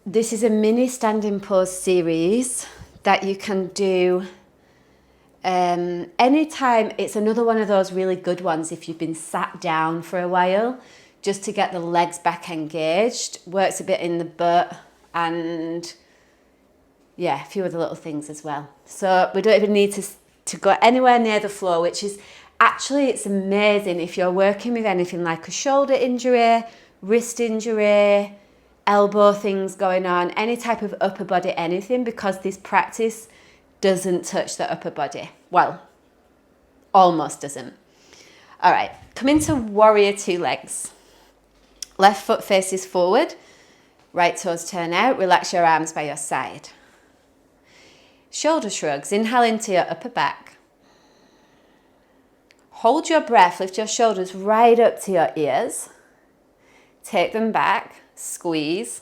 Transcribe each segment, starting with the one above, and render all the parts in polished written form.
this is a mini standing pose series that you can do anytime. It's another one of those really good ones if you've been sat down for a while, just to get the legs back engaged. Works a bit in the butt and yeah, a few other little things as well. So we don't even need to go anywhere near the floor, which is actually, it's amazing if you're working with anything like a shoulder injury, wrist injury, elbow things going on, any type of upper body anything, because this practice doesn't touch the upper body. Well, almost doesn't. All right, come into warrior two legs. Left foot faces forward, right toes turn out, relax your arms by your side. Shoulder shrugs, inhale into your upper back. Hold your breath, lift your shoulders right up to your ears. Take them back, squeeze.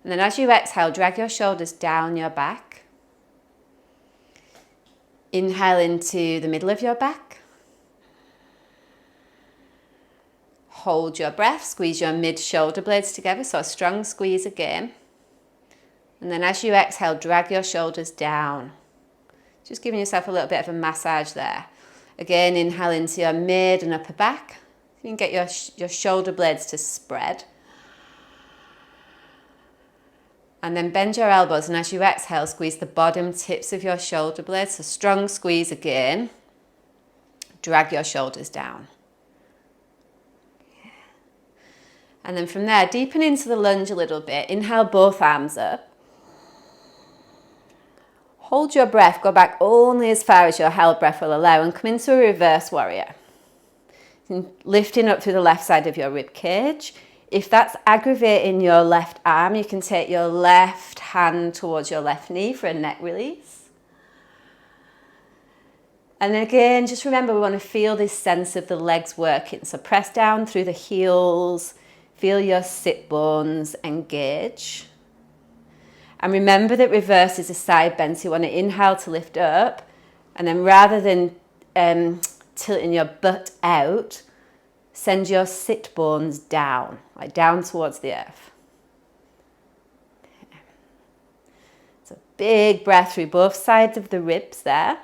And then as you exhale, drag your shoulders down your back. Inhale into the middle of your back. Hold your breath, squeeze your mid-shoulder blades together, so a strong squeeze again. And then as you exhale, drag your shoulders down. Just giving yourself a little bit of a massage there. Again, inhale into your mid and upper back. You can get your shoulder blades to spread. And then bend your elbows, and as you exhale, squeeze the bottom tips of your shoulder blades. So strong squeeze again. Drag your shoulders down. And then from there, deepen into the lunge a little bit. Inhale both arms up. Hold your breath, go back only as far as your held breath will allow, and come into a reverse warrior. Lifting up through the left side of your rib cage. If that's aggravating your left arm, you can take your left hand towards your left knee for a neck release. And again, just remember, we want to feel this sense of the legs working. So press down through the heels, feel your sit bones engage. And remember that reverse is a side bend, so you want to inhale to lift up, and then rather than tilting your butt out, send your sit bones down, like down towards the earth. Okay. So big breath through both sides of the ribs there.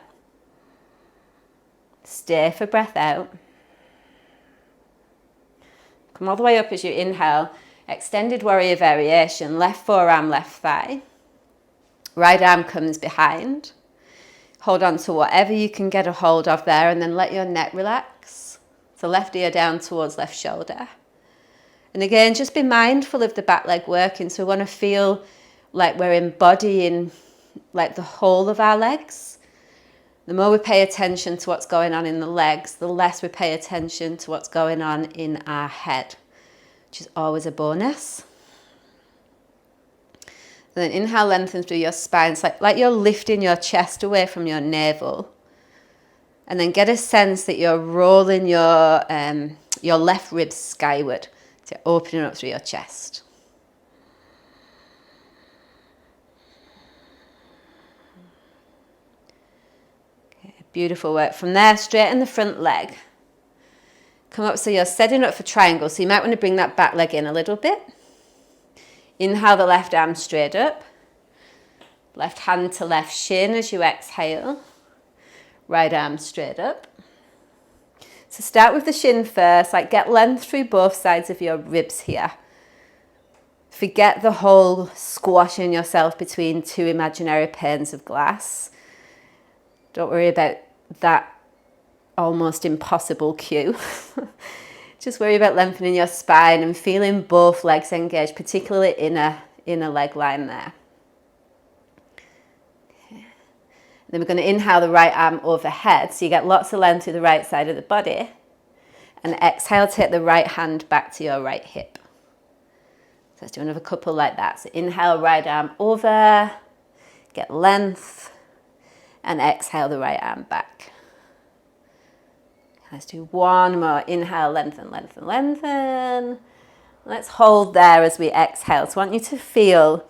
Stay for breath out. Come all the way up as you inhale. Extended warrior variation, left forearm, left thigh. Right arm comes behind. Hold on to whatever you can get a hold of there, and then let your neck relax. So left ear down towards left shoulder. And again, just be mindful of the back leg working. So we want to feel like we're embodying like the whole of our legs. The more we pay attention to what's going on in the legs, the less we pay attention to what's going on in our head, which is always a bonus. And then inhale, lengthen through your spine. It's like you're lifting your chest away from your navel. And then get a sense that you're rolling your left ribs skyward, to opening up through your chest. Okay, beautiful work. From there, straighten the front leg. Come up so you're setting up for triangle. So you might want to bring that back leg in a little bit. Inhale the left arm straight up. Left hand to left shin as you exhale. Right arm straight up. So start with the shin first, like get length through both sides of your ribs here. Forget the whole squashing yourself between two imaginary panes of glass. Don't worry about that almost impossible cue. Just worry about lengthening your spine and feeling both legs engaged, particularly inner leg line there. Then we're going to inhale the right arm overhead, so you get lots of length through the right side of the body. And exhale, take the right hand back to your right hip. So let's do another couple like that. So inhale, right arm over, get length, and exhale the right arm back. Let's do one more. Inhale, lengthen, lengthen, lengthen. Let's hold there as we exhale. So I want you to feel,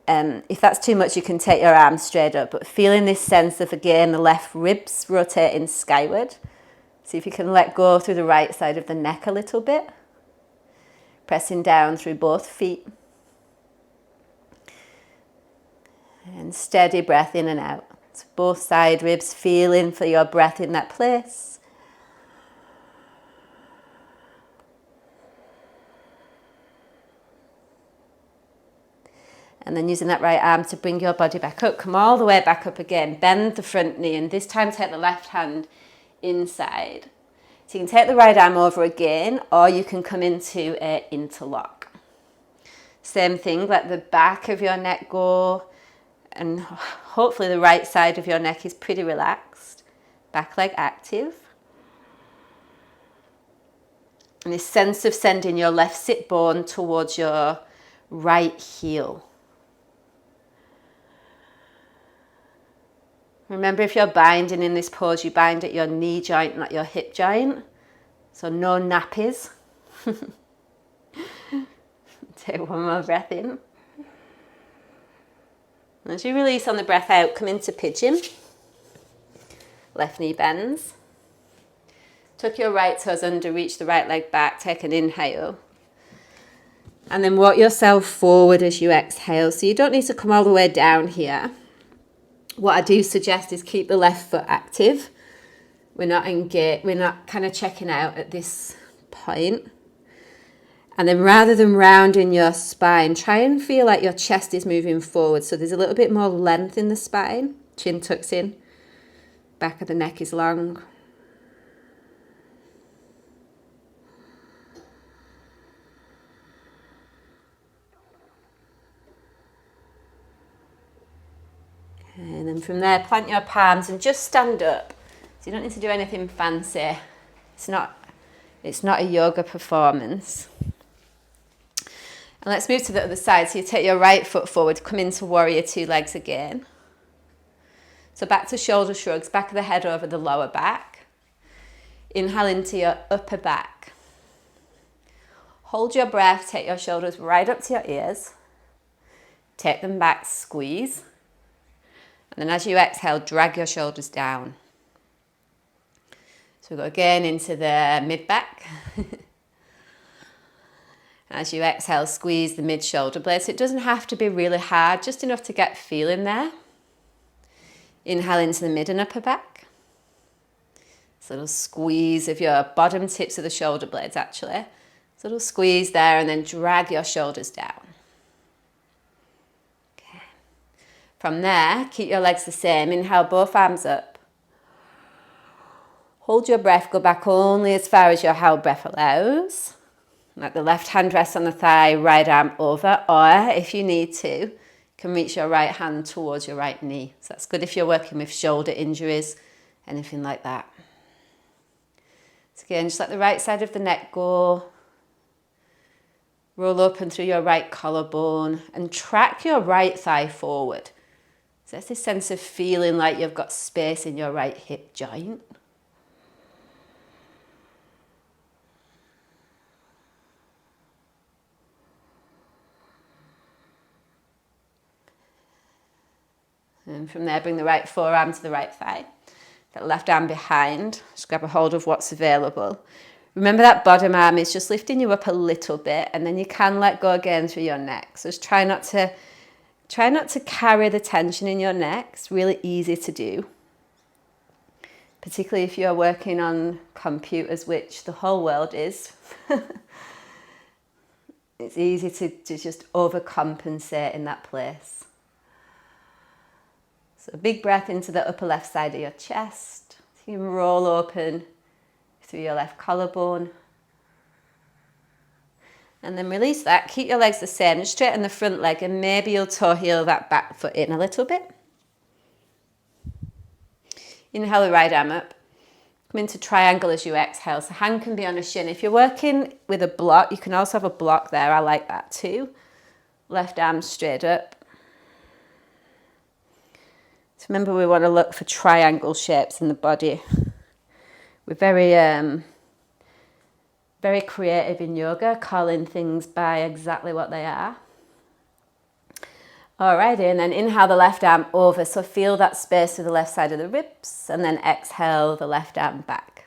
if that's too much, you can take your arms straight up, but feeling this sense of, again, the left ribs rotating skyward. See if you can let go through the right side of the neck a little bit. Pressing down through both feet. And steady breath in and out. So both side ribs, feeling for your breath in that place. And then using that right arm to bring your body back up. Come all the way back up again. Bend the front knee, and this time take the left hand inside. So you can take the right arm over again, or you can come into an interlock. Same thing, let the back of your neck go, and hopefully the right side of your neck is pretty relaxed. Back leg active. And this sense of sending your left sit bone towards your right heel. Remember, if you're binding in this pose, you bind at your knee joint, not your hip joint. So no nappies. Take one more breath in. As you release on the breath out, come into pigeon. Left knee bends. Tuck your right toes under, reach the right leg back, take an inhale. And then walk yourself forward as you exhale. So you don't need to come all the way down here. What I do suggest is keep the left foot active. We're not kind of checking out at this point. And then rather than rounding your spine, try and feel like your chest is moving forward. So there's a little bit more length in the spine. Chin tucks in. Back of the neck is long. And then from there, plant your palms and just stand up. So you don't need to do anything fancy. It's not a yoga performance. And let's move to the other side. So you take your right foot forward, come into warrior two legs again. So back to shoulder shrugs, back of the head over the lower back. Inhale into your upper back. Hold your breath, take your shoulders right up to your ears. Take them back, squeeze. And then as you exhale, drag your shoulders down. So we go again into the mid-back. As you exhale, squeeze the mid-shoulder blade. So it doesn't have to be really hard, just enough to get feeling there. Inhale into the mid and upper back. So a little squeeze of your bottom tips of the shoulder blades, actually. So a little squeeze there, and then drag your shoulders down. Okay. From there, keep your legs the same. Inhale, both arms up. Hold your breath, go back only as far as your held breath allows. Let the left hand rest on the thigh, right arm over, or if you need to, you can reach your right hand towards your right knee. So that's good if you're working with shoulder injuries, anything like that. So again, just let the right side of the neck go. Roll open through your right collarbone and track your right thigh forward. So that's this sense of feeling like you've got space in your right hip joint. And from there, bring the right forearm to the right thigh. That left arm behind. Just grab a hold of what's available. Remember that bottom arm is just lifting you up a little bit, and then you can let go again through your neck. So just try not to carry the tension in your neck. It's really easy to do. Particularly if you're working on computers, which the whole world is. It's easy to just overcompensate in that place. So a big breath into the upper left side of your chest. So you can roll open through your left collarbone. And then release that. Keep your legs the same. Just straighten the front leg, and maybe you'll toe heel that back foot in a little bit. Inhale the right arm up. Come into triangle as you exhale. So hand can be on a shin. If you're working with a block, you can also have a block there. I like that too. Left arm straight up. So remember, we want to look for triangle shapes in the body. We're very creative in yoga, calling things by exactly what they are. Alrighty, and then inhale the left arm over. So feel that space to the left side of the ribs, and then exhale the left arm back.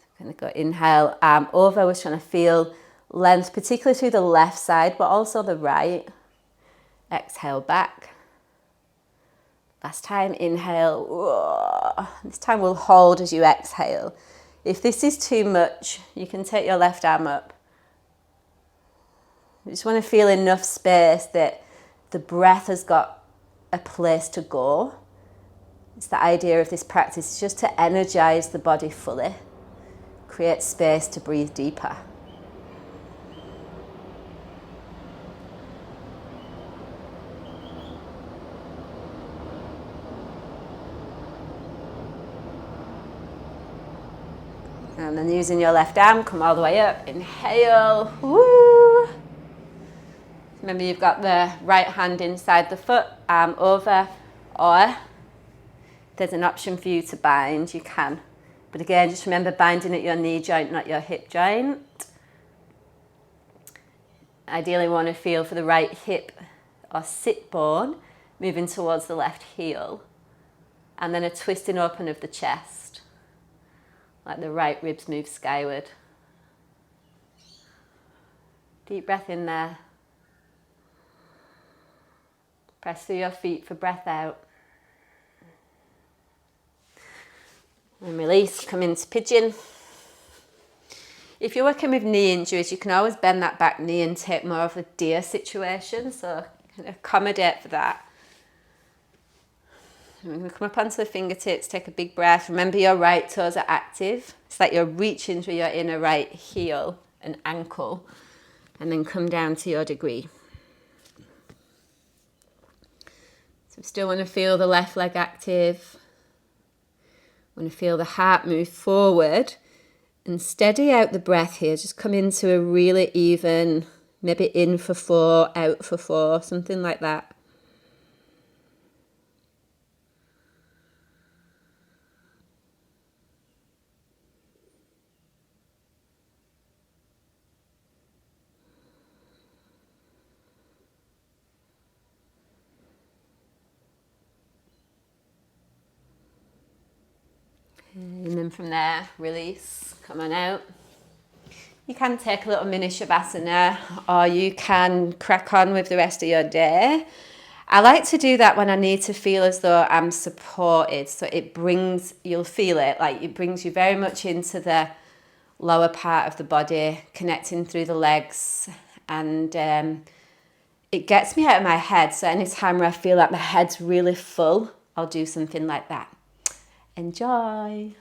So I'm going to go inhale, arm over. We're trying to feel length, particularly through the left side, but also the right. Exhale back. Last time, inhale. This time we'll hold as you exhale. If this is too much, you can take your left arm up. You just want to feel enough space that the breath has got a place to go. It's the idea of this practice, just to energize the body fully, create space to breathe deeper. And then using your left arm, come all the way up, inhale, woo. Remember you've got the right hand inside the foot, arm over, or if there's an option for you to bind, you can. But again, just remember binding at your knee joint, not your hip joint. Ideally want to feel for the right hip or sit bone, moving towards the left heel. And then a twisting open of the chest, like the right ribs move skyward. Deep breath in there. Press through your feet for breath out. And release, come into pigeon. If you're working with knee injuries, you can always bend that back knee and take more of a deer situation, so you can accommodate for that. And we're going to come up onto the fingertips, take a big breath. Remember your right toes are active. It's like you're reaching through your inner right heel and ankle, and then come down to your degree. So we still want to feel the left leg active. Want to feel the heart move forward and steady out the breath here. Just come into a really even, maybe in for 4, out for 4, something like that. And then from there, release, come on out. You can take a little mini Shavasana, or you can crack on with the rest of your day. I like to do that when I need to feel as though I'm supported. So it brings, you'll feel it, like it brings you very much into the lower part of the body, connecting through the legs. And it gets me out of my head. So anytime where I feel like my head's really full, I'll do something like that. Enjoy.